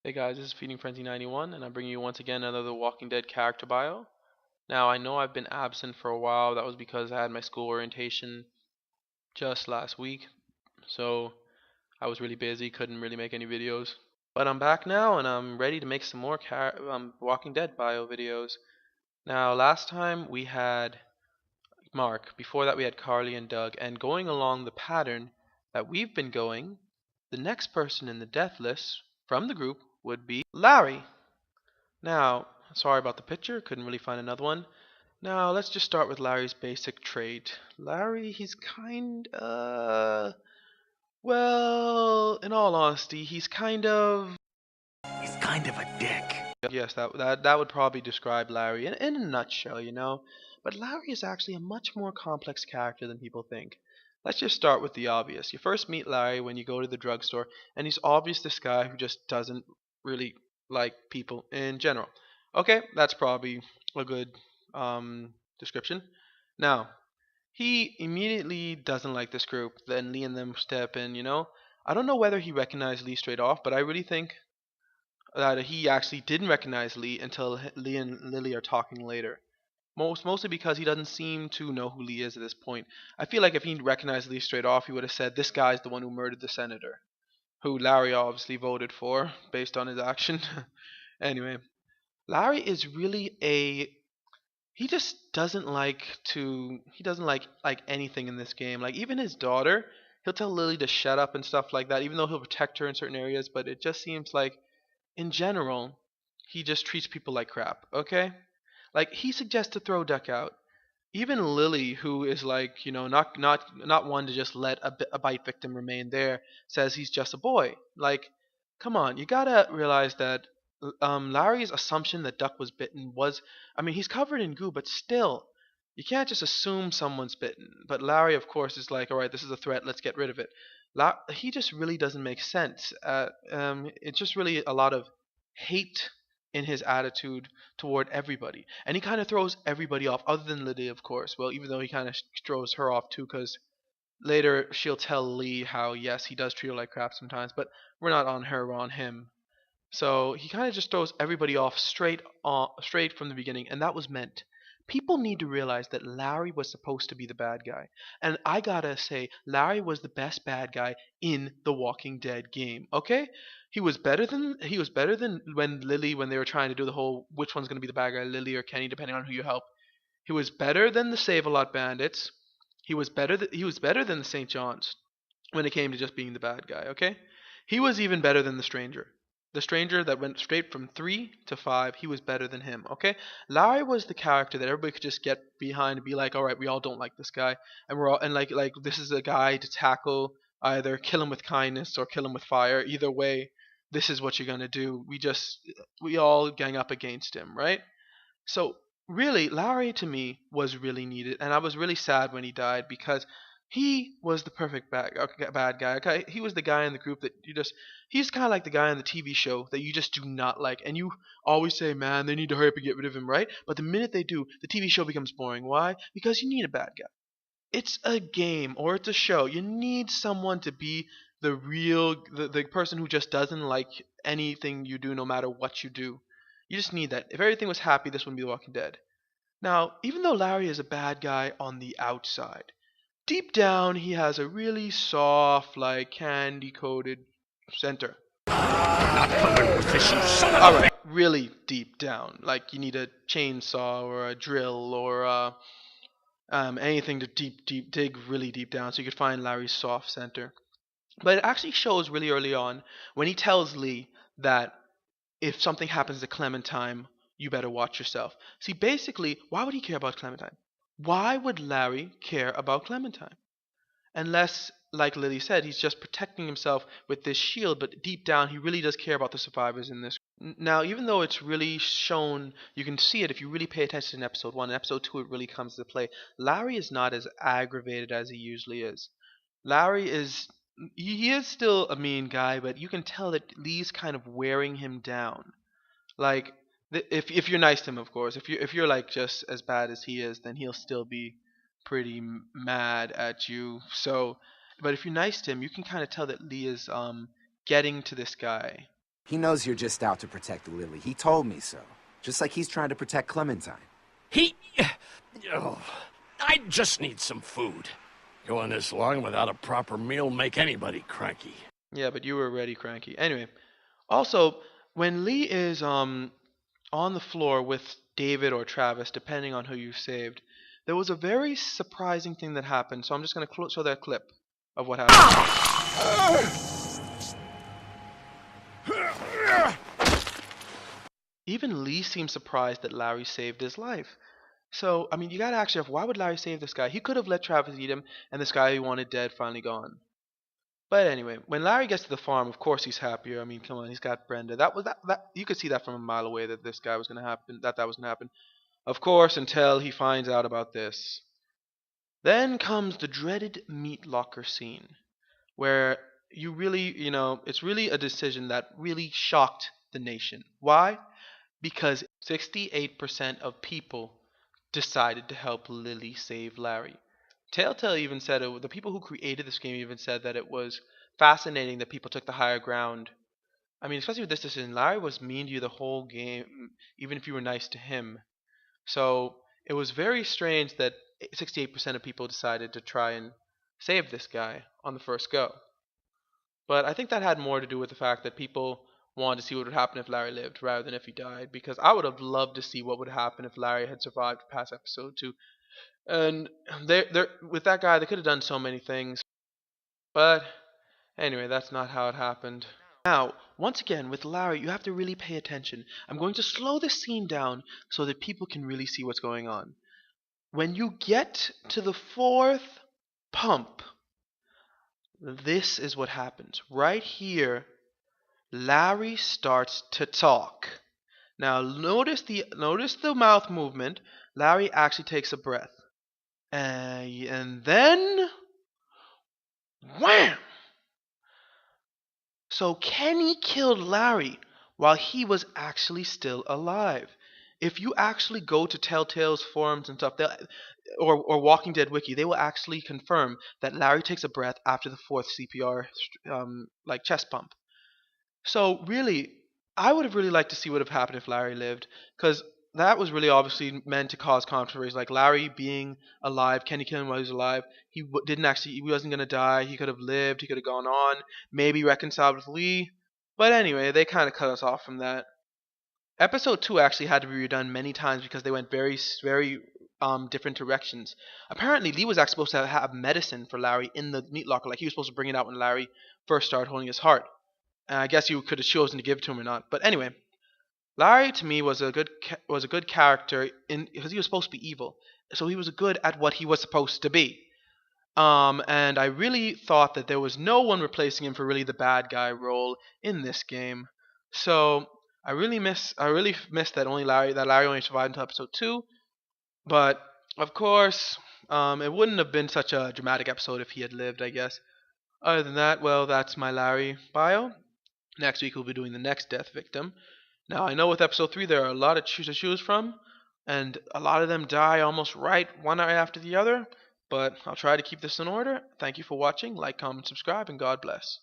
Hey guys, this is Feeding Frenzy 91, and I'm bringing you once again another Walking Dead character bio. Now, I know I've been absent for a while. That was because I had my school orientation just last week, so I was really busy, couldn't really make any videos. But I'm back now, and I'm ready to make some more Walking Dead bio videos. Now, last time we had Mark. Before that, we had Carly and Doug. And going along the pattern that we've been going, the next person in the death list from the group would be Larry. Now, sorry about the picture, couldn't really find another one. Now, let's just start with Larry's basic trait. Larry, he's well, in all honesty, He's kind of a dick. yes, that would probably describe Larry in a nutshell, you know. But Larry is actually a much more complex character than people think. Let's just start with the obvious. You first meet Larry when you go to the drugstore, and he's obvious this guy who just doesn't really like people in general. Okay, that's probably a good description. Now, he immediately doesn't like this group. Then Lee and them step in, you know. I don't know whether he recognized Lee straight off, but I really think that he actually didn't recognize Lee until Lee and Lily are talking later. Mostly because he doesn't seem to know who Lee is at this point. I feel like if he recognized Lee straight off, he would have said, "This guy's the one who murdered the senator," who Larry obviously voted for based on his action. Anyway, Larry is really a he just doesn't like anything in this game. Like even his daughter, he'll tell Lily to shut up and stuff like that, even though he'll protect her in certain areas, but it just seems like in general, he just treats people like crap, okay? Like he suggests to throw Duck out. Even Lily, who is like, you know, not one to just let a bite victim remain there, says he's just a boy. Like, come on, you gotta realize that Larry's assumption that Duck was bitten was, I mean, he's covered in goo, but still, you can't just assume someone's bitten. But Larry, of course, is like, all right, this is a threat, let's get rid of it. He just really doesn't make sense. It's just really a lot of hate in his attitude toward everybody, and he kind of throws everybody off, other than Lydia, of course. Well, even though he kind of throws her off too, because later she'll tell Lee how yes, he does treat her like crap sometimes, but we're not on her, we're on him. So he kind of just throws everybody off straight from the beginning, and that was meant. People need to realize that Larry was supposed to be the bad guy, and I gotta say, Larry was the best bad guy in the Walking Dead game. Okay, he was better than when they were trying to do the whole which one's gonna be the bad guy, Lily or Kenny, depending on who you help. He was better than the Save a Lot Bandits. He was better than the St. John's when it came to just being the bad guy. Okay, he was even better than the Stranger. The Stranger that went straight from 3 to 5, he was better than him, okay? Larry was the character that everybody could just get behind and be like, all right, we all don't like this guy. And we're all, and like this is a guy to tackle, either kill him with kindness or kill him with fire. Either way, this is what you're going to do. We all gang up against him, right? So really, Lowry to me was really needed, and I was really sad when he died because he was the perfect bad guy. Okay, he was the guy in the group that he's kind of like the guy on the TV show that you just do not like, and you always say, man, they need to hurry up and get rid of him, right? But the minute they do, the TV show becomes boring. Why? Because you need a bad guy. It's a game or it's a show. You need someone to be the person who just doesn't like anything you do no matter what you do. You just need that. If everything was happy, this wouldn't be The Walking Dead. Now, even though Larry is a bad guy on the outside, deep down he has a really soft, like candy coated center. Not balloon fishy son of a Alright, really deep down. Like you need a chainsaw or a drill or anything to dig really deep down so you could find Larry's soft center. But it actually shows really early on when he tells Lee that if something happens to Clementine, you better watch yourself. See, basically, why would he care about Clementine? Why would Larry care about Clementine? Unless, like Lily said, he's just protecting himself with this shield, but deep down he really does care about the survivors in this. Now, even though it's really shown, you can see it if you really pay attention in episode 1. In episode 2, it really comes to play. Larry is not as aggravated as he usually is. Larry is he is still a mean guy, but you can tell that Lee's kind of wearing him down. Like if you're nice to him, of course. If you're like just as bad as he is, then he'll still be pretty mad at you. So, but if you're nice to him, you can kind of tell that Lee is getting to this guy. He knows you're just out to protect Lily. He told me so. Just like he's trying to protect Clementine. He... Oh, I just need some food. Going this long without a proper meal make anybody cranky. Yeah, but you were already cranky. Anyway, also, when Lee is on the floor with David or Travis, depending on who you saved, there was a very surprising thing that happened. So I'm just going to show that clip of what happened. Even Lee seemed surprised that Larry saved his life. So, I mean, you gotta ask yourself, why would Larry save this guy? He could have let Travis eat him, and this guy he wanted dead finally gone. But anyway, when Larry gets to the farm, of course he's happier. I mean, come on, he's got Brenda. That you could see that from a mile away that this guy was gonna happen, that was gonna happen. Of course, until he finds out about this. Then comes the dreaded meat locker scene, where you really, it's really a decision that really shocked the nation. Why? Because 68% of people decided to help Lily save Larry. Telltale even said the people who created this game even said that it was fascinating that people took the higher ground. I mean, especially with this decision, Larry was mean to you the whole game, even if you were nice to him. So it was very strange that 68% of people decided to try and save this guy on the first go. But I think that had more to do with the fact that people wanted to see what would happen if Larry lived rather than if he died. Because I would have loved to see what would happen if Larry had survived past episode 2. And with that guy, they could have done so many things. But anyway, that's not how it happened. Now, once again, with Larry, you have to really pay attention. I'm going to slow the scene down so that people can really see what's going on. When you get to the 4th pump, this is what happens. Right here, Larry starts to talk. Now notice the mouth movement. Larry actually takes a breath. And then wham! So Kenny killed Larry while he was actually still alive. If you actually go to Telltale's forums and stuff, or Walking Dead wiki, they will actually confirm that Larry takes a breath after the 4th CPR like chest pump. So really, I would have really liked to see what would have happened if Larry lived, because that was really obviously meant to cause controversy. Like Larry being alive, Kenny killing him while he was alive. He wasn't gonna die. He could have lived. He could have gone on, maybe reconciled with Lee. But anyway, they kind of cut us off from that. Episode 2 actually had to be redone many times because they went very, very different directions. Apparently, Lee was actually supposed to have medicine for Larry in the meat locker. Like he was supposed to bring it out when Larry first started holding his heart. And I guess you could have chosen to give it to him or not. But anyway, Larry to me was a good character because he was supposed to be evil. So he was good at what he was supposed to be. And I really thought that there was no one replacing him for really the bad guy role in this game. So I really miss that Larry only survived until episode 2. But of course, it wouldn't have been such a dramatic episode if he had lived, I guess. Other than that, well, that's my Larry bio. Next week we'll be doing the next death victim. Now I know with episode 3 there are a lot of to choose from, and a lot of them die almost one right after the other. But I'll try to keep this in order. Thank you for watching. Like, comment, subscribe, and God bless.